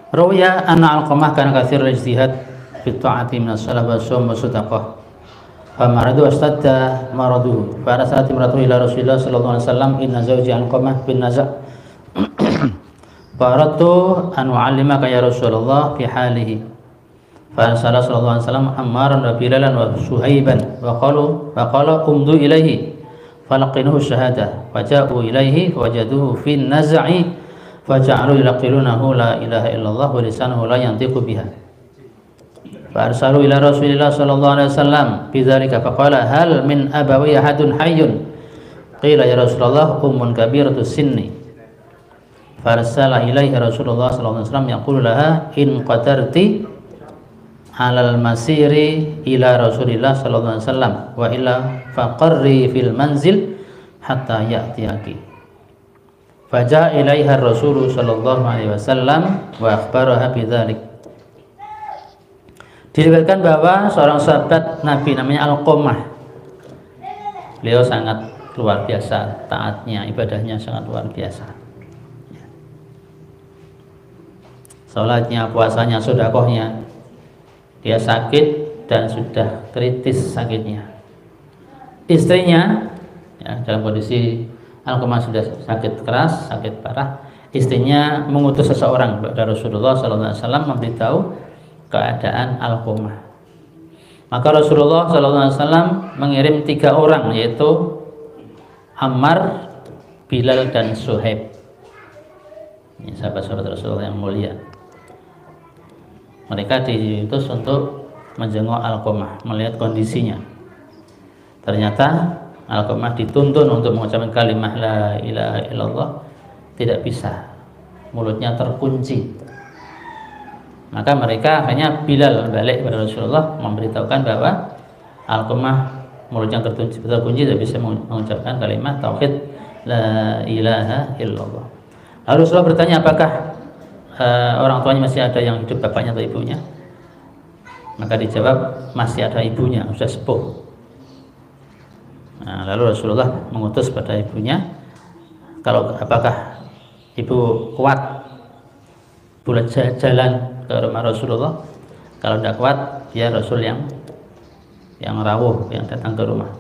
Rawiya anna Alqamah kana katsirul ijtihad fi ta'ati min as-salah wa shaum wa sadaqah. Fa maradu astadda maraduhu. Fa arsalat imratu ila Rasulillah sallallahu alaihi wasallam inna zawji Alqamah bin naza'. Fa aradtu an u'allimaka ya Rasulullah fi halihi. Fa arsala sallallahu alaihi wasallam Ammaran wa Bilalan wa Suhaiban wa qala umdu ilaihi falaqinuhu syahadah wa ja'u ilaihi fawajaduhu fi naz'i faja'alu yulaqilunahu la ilaha illallah wa lisanuhu la yantiqu biha. Fa arsalu ila Rasulillah sallallahu alaihi wasallam bidzalika faqala hal min abawi ahadun hayyun qila ya Rasulullah ummun kabiratu sinni. Fa arsala ilaihi Rasulullah sallallahu alaihi wasallam yaqulu laha in qadarti alal masiri ila Rasulillah sallallahu alaihi wasallam wa illa faqarri fil manzil hatta ya'tiyaki. Faja ilaiha Rasul sallallahu alaihi wasallam wa akhbaraha bidzalik. Diriwayatkan bahwa seorang sahabat Nabi namanya Alqamah. Beliau sangat luar biasa taatnya, ibadahnya sangat luar biasa. Salatnya, puasanya, sedekahnya. Dia sakit dan sudah kritis sakitnya. Istrinya ya, dalam kondisi Alqamah sudah sakit keras, sakit parah. Istrinya mengutus seseorang kepada Rasulullah SAW memberitahu keadaan Alqamah. Maka Rasulullah SAW mengirim 3 orang, yaitu Ammar, Bilal dan Suhaib. Ini sahabat-sahabat Rasulullah yang mulia. Mereka diutus untuk menjenguk Alqamah, melihat kondisinya. Ternyata Alqamah dituntun untuk mengucapkan kalimat la ilaha illallah, tidak bisa, mulutnya terkunci. Maka mereka akhirnya Bilal balik kepada Rasulullah memberitahukan bahwa Alqamah mulutnya terkunci, tidak bisa mengucapkan kalimat tauhid la ilaha illallah. Lalu Rasulullah bertanya, apakah orang tuanya masih ada yang hidup, bapaknya atau ibunya? Maka dijawab masih ada ibunya, sudah sepuh. Nah, lalu Rasulullah mengutus pada ibunya, kalau apakah ibu kuat boleh jalan ke rumah Rasulullah. Kalau tidak kuat, biar Rasul yang rawuh yang datang ke rumah.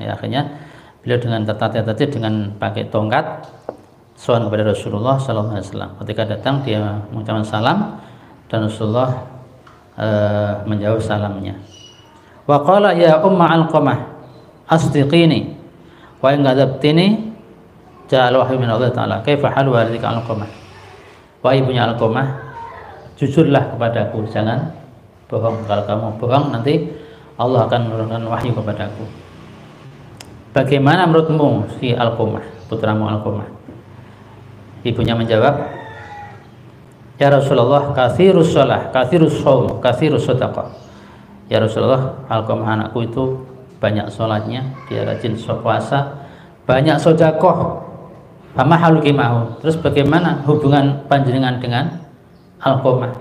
Ya, akhirnya beliau dengan tertatih dengan pakai tongkat sowan kepada Rasulullah SAW. Ketika datang dia mengucapkan salam dan Rasulullah menjawab salamnya. Wa qala ya umma Alqamah asdiqini wa in ghadabtini ja'al wahyu min Allah Ta'ala kaifa halu walidika Alqamah. Wahai ibunya Alqamah, jujurlah kepadaku, jangan bohong. Kalau kamu bohong nanti Allah akan menurunkan wahyu kepadaku. Bagaimana menurutmu si Alqamah, putramu Alqamah? Ibunya menjawab, ya Rasulullah, katsirus shalah, katsirus shaum, katsirus shadaqah. Ya Rasulullah, Alqamah anakku itu banyak sholatnya, dia rajin puasa, banyak sedekah. Fama haluki ma'hu. Terus bagaimana hubungan panjenengan dengan Alqamah?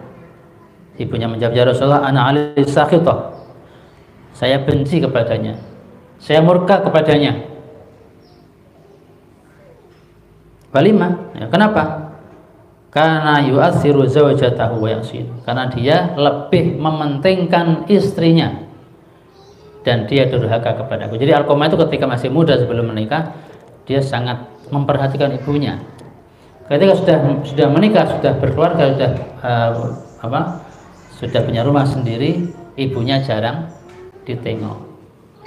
Ibunya menjawab, ya Rasulullah, ana alaihi sakhitah. Saya benci kepadanya, saya murka kepadanya. Walima, ya, kenapa? Karena yu'athiru zawjatahu wa yasin. Karena dia lebih mementingkan istrinya dan dia durhaka kepadaku. Jadi Alqamah itu ketika masih muda sebelum menikah, dia sangat memperhatikan ibunya. Ketika sudah menikah, sudah berkeluarga, sudah punya rumah sendiri, ibunya jarang ditengok.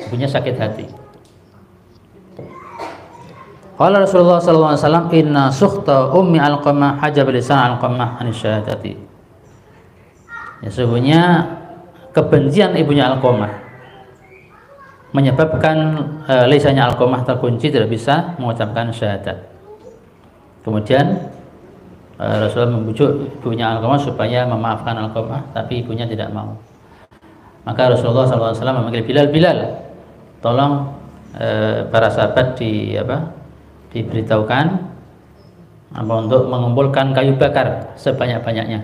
Ibunya sakit hati. Qala Rasulullah sallallahu alaihi wasallam, inna sukhta ummi Alqamah hajab lisan Alqamah an syahadati. Ya, sesungguhnya kebencian ibunya Alqamah menyebabkan lisannya Alqamah terkunci, tidak bisa mengucapkan syahadat. Kemudian Rasulullah membujuk ibunya Alqamah supaya memaafkan Alqamah, tapi ibunya tidak mau. Maka Rasulullah SAW memanggil Bilal, tolong para sahabat diberitahukan untuk mengumpulkan kayu bakar sebanyak-banyaknya.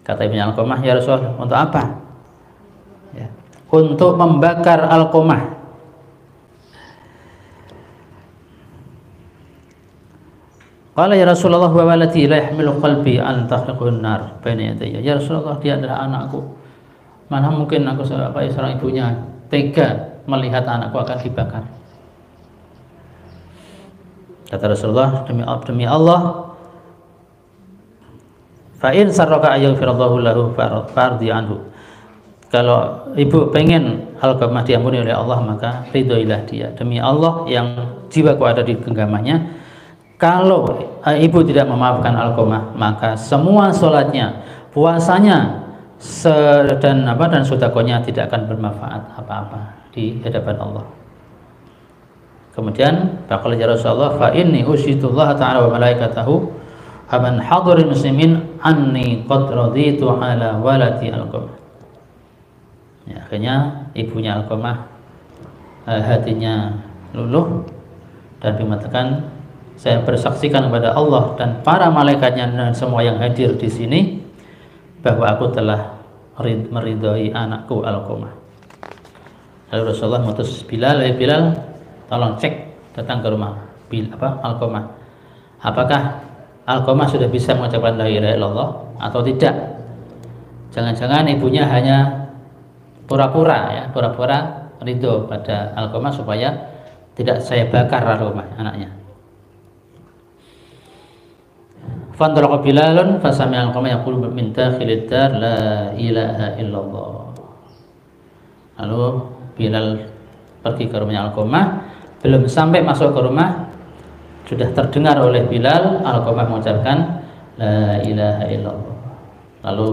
Kata ibunya Alqamah, ya Rasul, untuk apa? Ya, untuk membakar Alqamah. Qala ya Rasulullah wa waladi la yahmilu qalbi an tahriqun nar baina yadayya. Ya Rasulullah, dia adalah anakku. Mana mungkin aku sebagai seorang ibunya tega melihat anakku akan dibakar. Kata Rasulullah, demi Allah, fa in sarraka ayyghfirallahu lahu fardi anhu. Kalau ibu pengen Alqamah diampuni oleh Allah, maka ridhoilah dia. Demi Allah yang jiwaku ada di genggamannya, kalau ibu tidak memaafkan Alqamah, maka semua sholatnya, puasanya, dan sedekahnya tidak akan bermanfaat apa-apa di hadapan Allah. Kemudian faqala ya Rasulullah, fa inni usyhidullah ta'ala wa malaikatahu aman hadiril muslimin anni qad raditu ala waladi Alqamah. Ya, akhirnya ibunya Alqamah hatinya luluh dan mengatakan, saya bersaksikan kepada Allah dan para malaikatnya dan semua yang hadir di sini bahwa aku telah meridhoi anakku Alqamah. Lalu Rasulullah mengutus Bilal, Bilal, tolong cek, datang ke rumah Alqamah. Apakah Alqamah sudah bisa mengucapkan la ilaha illallah atau tidak? Jangan-jangan ibunya hanya pura-pura ridho pada Alqamah supaya tidak saya bakar Alqamah anaknya. Fantalaqa Bilalun fasami Alqamah yaqulu min dakhilid dar la ilaha illallah. Lalu Bilal pergi ke rumahnya Alqamah, belum sampai masuk ke rumah sudah terdengar oleh Bilal Alqamah mengucapkan la ilaha illallah. Lalu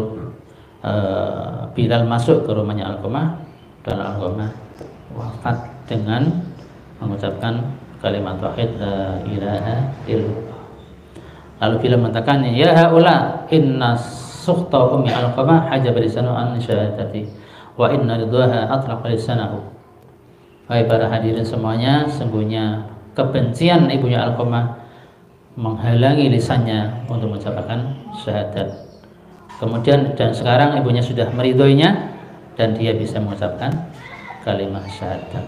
Bilal masuk ke rumahnya Alqamah dan Alqamah wafat dengan mengucapkan kalimat tauhid la ilaha illallah. Lalu Bilal mengatakan, ya haula inna sukhta ummi Alqamah hajaba lisanu an syahadati wa inna ridhaha atlaqa lisanahu. Hai para hadirin semuanya, sungguhnya kebencian ibunya Alqamah menghalangi lisannya untuk mengucapkan syahadat. Kemudian dan sekarang ibunya sudah meridhoinya dan dia bisa mengucapkan kalimat syahadat.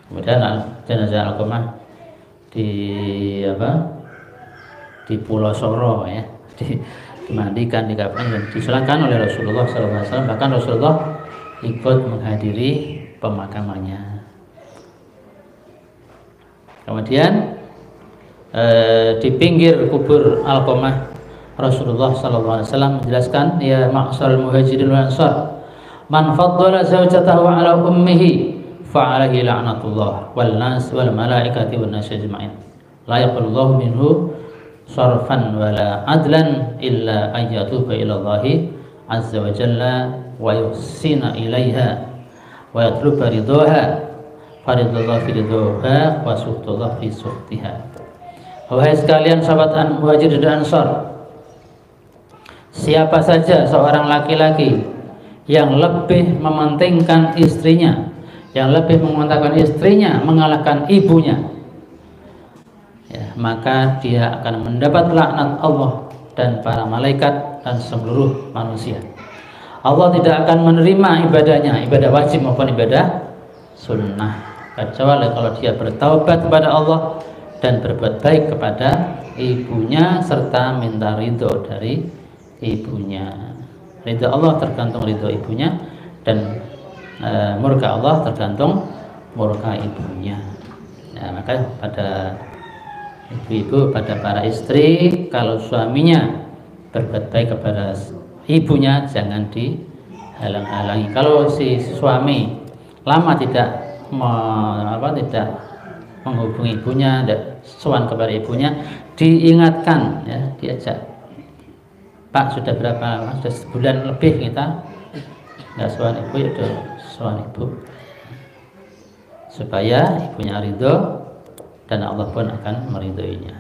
Kemudian jenazah Alqamah di Pulau Soro ya, dimandikan, dikafani dan disolatkan oleh Rasulullah SAW. Bahkan Rasulullah ikut menghadiri pemakamannya. Kemudian di pinggir kubur Alqamah Rasulullah SAW menjelaskan, ya ma'syarul muhajirin wal ansar, man faddala zawjatahu ala ummihi fa alaihi la'natullah wal nas wal malaikati wan nas ajma'in la yaqbalullahu minhu sarfan wala adlan illa ayyatuba ila Allah azza wa jalla wa yuhsina ilaiha wa yatluba ridhaha faridullah fi ridhaha wa suhtullah fi suhtiha. Wahai sekalian sahabat Muhajirin dan Ansar, siapa saja seorang laki-laki yang lebih mementingkan istrinya, yang lebih mengutamakan istrinya mengalahkan ibunya, ya, maka dia akan mendapat laknat Allah dan para malaikat dan seluruh manusia. Allah tidak akan menerima ibadahnya, ibadah wajib maupun ibadah sunnah, kecuali kalau dia bertaubat kepada Allah dan berbuat baik kepada ibunya serta minta ridho dari ibunya. Ridho Allah tergantung ridho ibunya dan murka Allah tergantung murka ibunya. Nah, maka pada ibu-ibu, pada para istri, kalau suaminya berbuat baik kepada ibunya jangan dihalang-halangi. Kalau si suami lama tidak menghubungi ibunya, sowan kepada ibunya, diingatkan, ya, diajak, Pak, sudah berapa lama? Sudah sebulan lebih kita nggak sowan ibu, ya udah sowan ibu, supaya ibunya ridho dan Allah pun akan meridhoinya.